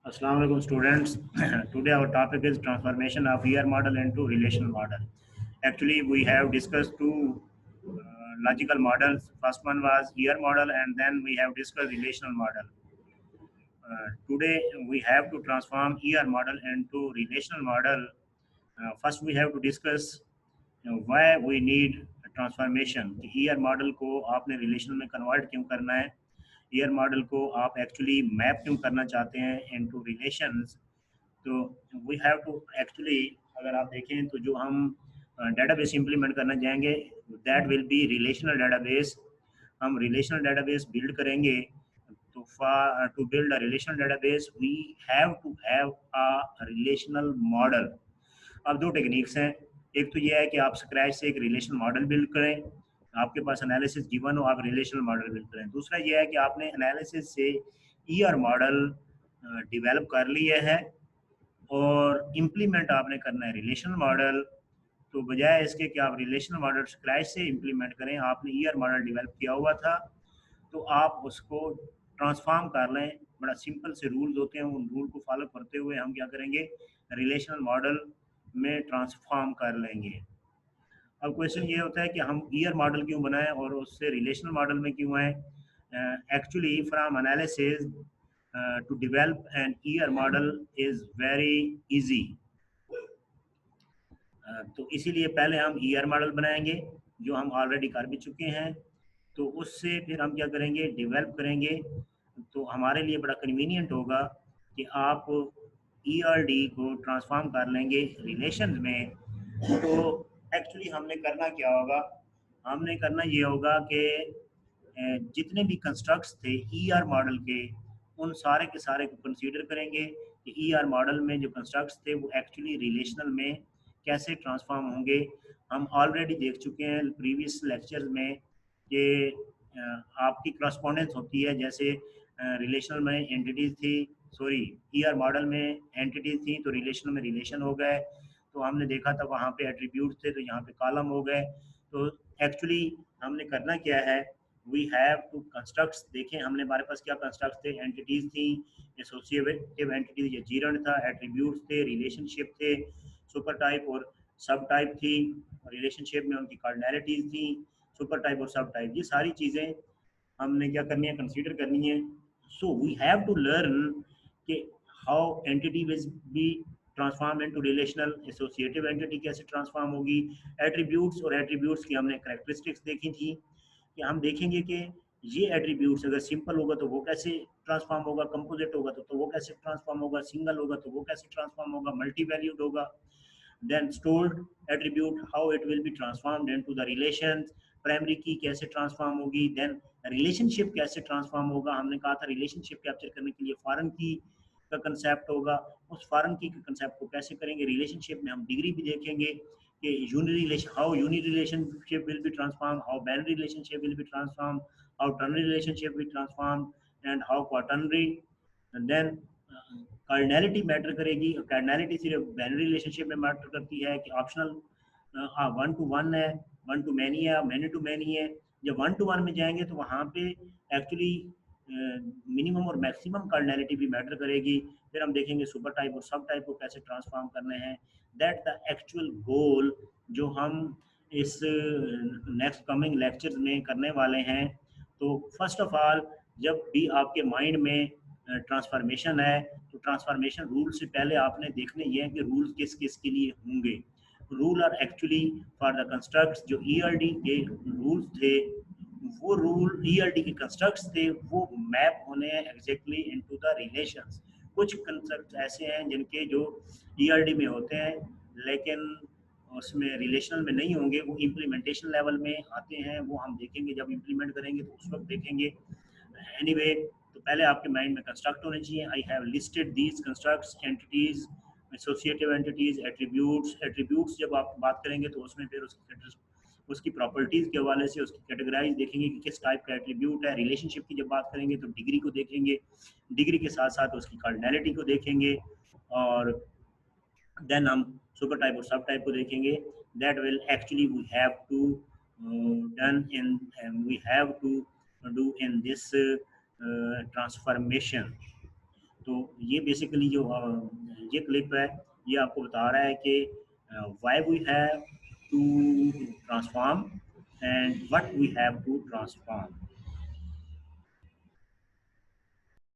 Assalamu alaikum students. Today our topic is transformation of ER model into relational model. Actually, we have discussed two logical models. First one was ER model, and then we have discussed relational model. Today we have to transform ER model into relational model. First we have to discuss why we need transformation कि year model को आपने relation में convert क्यों करना है, year model को आप actually map क्यों करना चाहते हैं इनटू रिलेशंस. तो वी हैव टू एक्चुअली, अगर आप देखें तो जो हम डेटाबेस इंप्लीमेंट करना चाहेंगे that will be relational database. हम रिलेशनल डेटाबेस बिल्ड करेंगे. तो for to build a relational database we have to have a relational model. अब दो टेक्निक्स हैं. एक तो ये है कि आप स्क्रैच से एक रिलेशनल मॉडल बिल्ड करें, आपके पास एनालिसिस गिवन हो, आप रिलेशनल मॉडल बिल्ड करें. दूसरा ये है कि आपने एनालिसिस से ईआर मॉडल डेवलप कर लिए है और इम्प्लीमेंट आपने करना है रिलेशनल मॉडल. तो बजाय इसके कि आप रिलेशनल मॉडल स्क्रैच से इम्प्लीमेंट करें, आपने ईआर मॉडल डेवलप किया हुआ था तो आप उसको ट्रांसफॉर्म कर लें. बड़ा सिंपल से रूल्स होते हैं, उन रूल को फॉलो करते हुए हम क्या करेंगे, रिलेशनल मॉडल में ट्रांसफॉर्म कर लेंगे. अब क्वेश्चन ये होता है कि हम ईयर मॉडल क्यों बनाएं और उससे रिलेशनल मॉडल में क्यों आए. Actually from analysis to develop an ER model is very easy. तो इसीलिए पहले हम ईयर मॉडल बनाएंगे जो हम ऑलरेडी कर भी चुके हैं. तो उससे फिर हम क्या करेंगे, डेवलप करेंगे. तो हमारे लिए बड़ा कन्वीनियंट होगा कि आप ईआरडी को ट्रांसफॉर्म कर लेंगे रिलेशन में. तो एक्चुअली हमने करना क्या होगा, हमने करना ये होगा कि जितने भी कंस्ट्रक्ट्स थे ईआर मॉडल के, उन सारे के सारे को कंसीडर करेंगे कि ईआर मॉडल में जो कंस्ट्रक्ट्स थे वो एक्चुअली रिलेशनल में कैसे ट्रांसफॉर्म होंगे. हम ऑलरेडी देख चुके हैं प्रीवियस लेक्चर्स में कि आपकी करस्पॉन्डेंस होती है. जैसे रिलेशनल में एंटिटीज थी, सॉरी ईआर मॉडल में एंटिटीज थी तो रिलेशनल में रिलेशन हो गए. तो हमने देखा था वहाँ पे एट्रीब्यूट्स थे तो यहाँ पे कॉलम हो गए. तो एक्चुअली हमने करना क्या है, वी हैव टू कंस्ट्रक्ट्स. देखें हमने, हमारे पास क्या कंस्ट्रक्ट्स थे, एंटिटीज थी, एसोसिएटिव एंटिटीज ये जीरन था, एट्रीब्यूट्स थे, रिलेशनशिप थे, सुपर टाइप और सब टाइप थी, रिलेशनशिप में उनकी कार्डिनैलिटीज थी, सुपर टाइप और सब टाइप. ये सारी चीज़ें हमने क्या करनी है, कंसीडर करनी है. So we have to learn कि how entity will be transform into relational, associative entity कैसे ट्रांसफॉर्म होगी, एट्रीब्यूट्स, और एट्रीब्यूट्स की हमने कैरेक्टरिस्टिक्स देखी थी कि हम देखेंगे कि ये एट्रीब्यूट्स अगर सिंपल होगा तो वो कैसे ट्रांसफॉर्म होगा, कंपोजिट होगा तो वो कैसे ट्रांसफॉर्म होगा, सिंगल होगा तो वो कैसे ट्रांसफॉर्म होगा, मल्टी वैल्यूड होगा. then stored attribute how it will be transformed into the relations, primary की कैसे ट्रांसफॉर्म होगी, देन रिलेशनशिप कैसे ट्रांसफॉर्म होगा. हमने कहा था रिलेशनशिप कैप्चर करने के लिए फॉरेन की का कंसेप्ट होगा, उस फॉरेन की के कंसेप्ट को कैसे करेंगे. रिलेशनशिप में हम डिग्री भी देखेंगे कि uni relation, how uni relationship will be transform, how binary relationship will be transform, how ternary relationship will transform and how quaternary. Then cardinality matter करेगी. कार्डिनैलिटी सिर्फ बाइनरी रिलेशनशिप में मैटर करती है कि ऑप्शनल वन टू वन है, one to many है, many to many है. जब वन टू वन में जाएंगे तो वहाँ पे एक्चुअली मिनिमम और मैक्सिमम कार्डिनैलिटी भी मैटर करेगी. फिर हम देखेंगे सुपर टाइप और सब टाइप को कैसे ट्रांसफॉर्म करने हैं. दैट द एक्चुअल गोल जो हम इस नेक्स्ट कमिंग लेक्चर्स में करने वाले हैं. तो फर्स्ट ऑफ ऑल जब भी आपके माइंड में ट्रांसफॉर्मेशन है तो ट्रांसफॉर्मेशन रूल से पहले आपने देखने ये है कि रूल किस किस के लिए होंगे. Rule are actually for the constructs. जो ईआरडी के रूल्स थे, वो रूल ईआरडी के कंस्ट्रक्ट्स थे, वो मैप होने हैं एग्जैक्टली इनटू द रिलेशंस. कुछ कंस्ट्रक्ट ऐसे हैं जिनके जो ईआरडी में होते हैं लेकिन उसमें रिलेशनल में नहीं होंगे, वो इम्प्लीमेंटेशन लेवल में आते हैं. वो हम देखेंगे जब इम्प्लीमेंट करेंगे तो उस वक्त देखेंगे. एनीवे तो पहले आपके माइंड में कंस्ट्रक्ट होने चाहिए. I have listed these constructs, entities, associative entities, attributes. Attributes जब आप बात करेंगे तो उसमें फिर उसकी प्रॉपर्टीज़ के हवाले से उसकी कैटेगराइज देखेंगे कि किस टाइप का एट्रीब्यूट है. रिलेशनशिप की जब बात करेंगे तो डिग्री को देखेंगे, डिग्री के साथ साथ उसकी कार्डिनैलिटी को देखेंगे, और देन हम सुपर टाइप और सब टाइप को देखेंगे. That will actually we have to done in we have to do in this transformation. तो ये बेसिकली जो ये क्लिप है ये आपको बता रहा है कि why we have to transform and what we have to transform.